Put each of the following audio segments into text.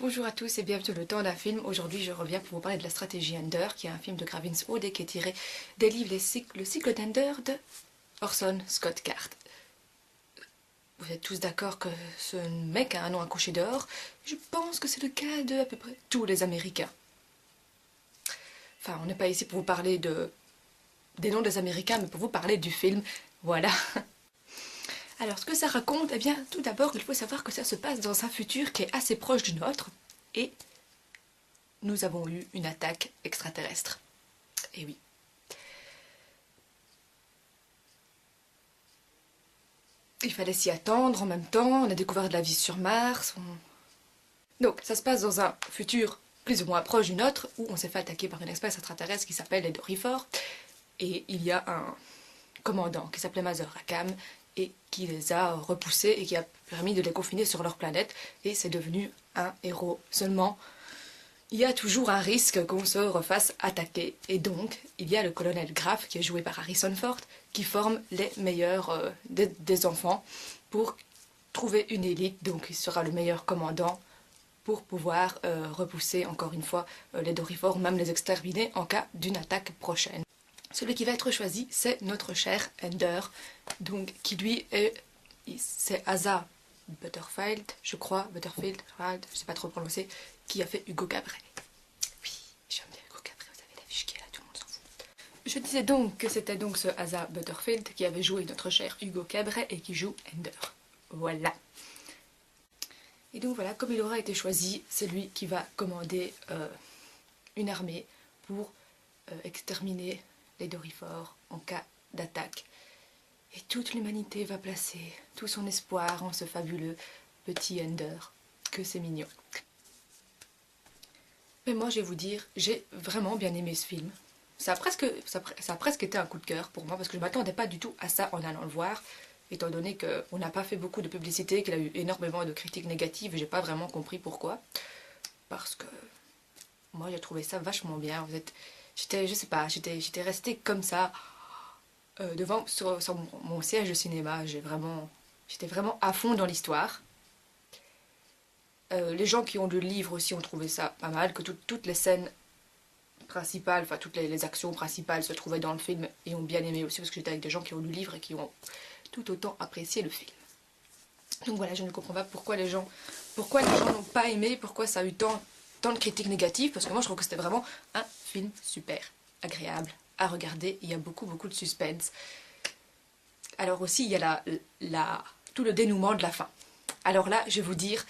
Bonjour à tous et bienvenue dans Le Temps d'un film. Aujourd'hui je reviens pour vous parler de La Stratégie Ender, qui est un film de Gravins Ode et qui est tiré des livres Le cycle d'Ender de Orson Scott Card. Vous êtes tous d'accord que ce mec a un nom à coucher dehors? Je pense que c'est le cas de à peu près tous les Américains. Enfin, on n'est pas ici pour vous parler des noms des Américains, mais pour vous parler du film. Voilà. Alors, ce que ça raconte, eh bien, tout d'abord, il faut savoir que ça se passe dans un futur qui est assez proche du nôtre, et nous avons eu une attaque extraterrestre. Et oui. Il fallait s'y attendre en même temps, on a découvert de la vie sur Mars. Donc, ça se passe dans un futur plus ou moins proche du nôtre, où on s'est fait attaquer par une espèce extraterrestre qui s'appelle les Dorifors, et il y a un commandant qui s'appelait Mazur Rackham, et qui les a repoussés et qui a permis de les confiner sur leur planète, et c'est devenu un héros. Seulement, il y a toujours un risque qu'on se refasse attaquer, et donc il y a le colonel Graff, qui est joué par Harrison Ford, qui forme les meilleurs des enfants pour trouver une élite, donc il sera le meilleur commandant pour pouvoir repousser encore une fois les Dorifors, même les exterminer en cas d'une attaque prochaine. Celui qui va être choisi, c'est notre cher Ender, donc qui lui c'est Asa Butterfield, je crois, Butterfield, je sais pas trop prononcer, qui a fait Hugo Cabret. Oui, j'aime bien Hugo Cabret, vous avez la fiche qui est là, tout le monde s'en fout. Je disais donc que c'était donc ce Asa Butterfield qui avait joué notre cher Hugo Cabret et qui joue Ender. Voilà. Et donc voilà, comme il aura été choisi, c'est lui qui va commander une armée pour exterminer les Dorifors en cas d'attaque. Et toute l'humanité va placer tout son espoir en ce fabuleux petit Ender. Que c'est mignon. Mais moi je vais vous dire, j'ai vraiment bien aimé ce film. Ça a presque été un coup de cœur pour moi parce que je ne m'attendais pas du tout à ça en allant le voir. Étant donné qu'on n'a pas fait beaucoup de publicité, qu'il a eu énormément de critiques négatives et j'ai pas vraiment compris pourquoi. Parce que moi j'ai trouvé ça vachement bien. Je sais pas, j'étais restée comme ça devant sur mon siège de cinéma. J'étais vraiment à fond dans l'histoire. Les gens qui ont lu le livre aussi ont trouvé ça pas mal, que toutes les scènes principales, enfin toutes les actions principales se trouvaient dans le film et ont bien aimé aussi parce que j'étais avec des gens qui ont lu le livre et qui ont tout autant apprécié le film. Donc voilà, je ne comprends pas pourquoi les gens n'ont pas aimé, pourquoi ça a eu tant de critiques négatives, parce que moi je trouve que c'était vraiment un film super agréable à regarder. Il y a beaucoup de suspense. Alors aussi il y a tout le dénouement de la fin. Alors là je vais vous dire,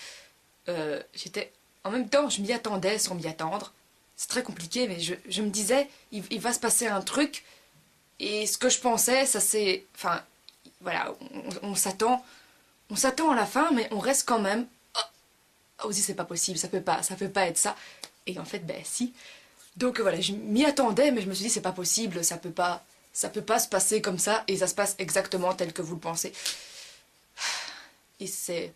en même temps je m'y attendais sans m'y attendre. C'est très compliqué, mais je me disais il va se passer un truc, et ce que je pensais ça c'est, enfin voilà, on s'attend à la fin, mais on reste quand même aussi c'est pas possible, ça peut pas être ça. Et en fait ben si. Donc voilà, je m'y attendais, mais je me suis dit c'est pas possible, ça peut pas se passer comme ça, et ça se passe exactement tel que vous le pensez. Et c'est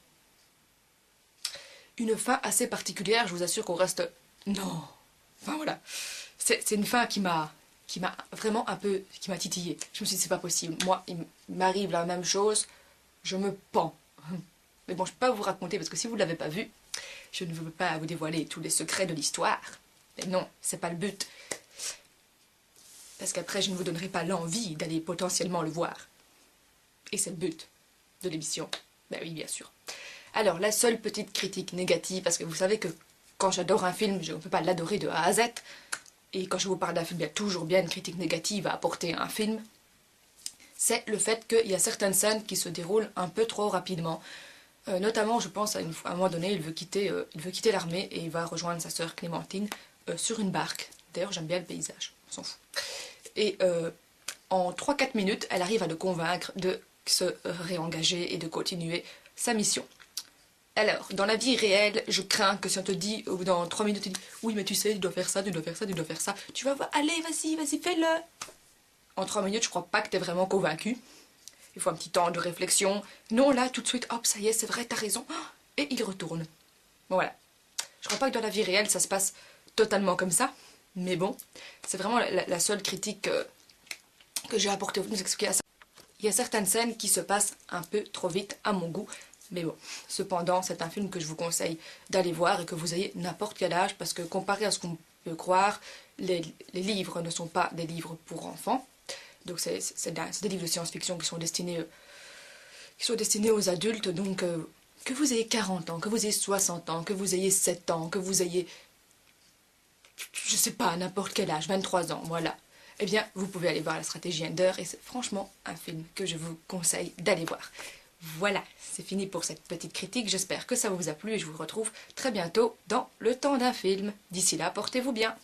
une fin assez particulière, je vous assure qu'on reste... Non. Enfin voilà. C'est une fin qui m'a vraiment qui m'a titillée. Je me suis dit c'est pas possible. Moi, il m'arrive la même chose, je me pends. Mais bon, je peux pas vous raconter parce que si vous ne l'avez pas vu, je ne veux pas vous dévoiler tous les secrets de l'histoire. Mais non, c'est pas le but. Parce qu'après, je ne vous donnerai pas l'envie d'aller potentiellement le voir. Et c'est le but de l'émission. Ben oui, bien sûr. Alors, la seule petite critique négative, parce que vous savez que quand j'adore un film, je ne peux pas l'adorer de A à Z. Et quand je vous parle d'un film, il y a toujours bien une critique négative à apporter à un film. C'est le fait qu'il y a certaines scènes qui se déroulent un peu trop rapidement. Notamment, je pense, à un moment donné, il veut quitter l'armée et il va rejoindre sa sœur Clémentine sur une barque. D'ailleurs, j'aime bien le paysage, on s'en fout. Et en 3-4 minutes, elle arrive à le convaincre de se réengager et de continuer sa mission. Alors, dans la vie réelle, je crains que si on te dit, dans 3 minutes, tu dis « Oui, mais tu sais, tu dois faire ça, tu dois faire ça, tu dois faire ça. » Tu vas voir, allez, vas-y, fais-le. En 3 minutes, je crois pas que tu es vraiment convaincu. Il faut un petit temps de réflexion. Non, là, tout de suite, hop, ça y est, c'est vrai, t'as raison. Et il retourne. Bon, voilà. Je crois pas que dans la vie réelle, ça se passe totalement comme ça. Mais bon, c'est vraiment la seule critique que j'ai apportée. Vous nous expliquer à ça. Il y a certaines scènes qui se passent un peu trop vite, à mon goût. Mais bon, cependant, c'est un film que je vous conseille d'aller voir et que vous ayez n'importe quel âge, parce que comparé à ce qu'on peut croire, les livres ne sont pas des livres pour enfants. Donc c'est des livres de science-fiction qui sont destinés aux adultes. Donc que vous ayez 40 ans, que vous ayez 60 ans, que vous ayez 7 ans, que vous ayez, je sais pas, n'importe quel âge, 23 ans, voilà. Eh bien, vous pouvez aller voir La Stratégie Ender et c'est franchement un film que je vous conseille d'aller voir. Voilà, c'est fini pour cette petite critique. J'espère que ça vous a plu et je vous retrouve très bientôt dans Le Temps d'un film. D'ici là, portez-vous bien.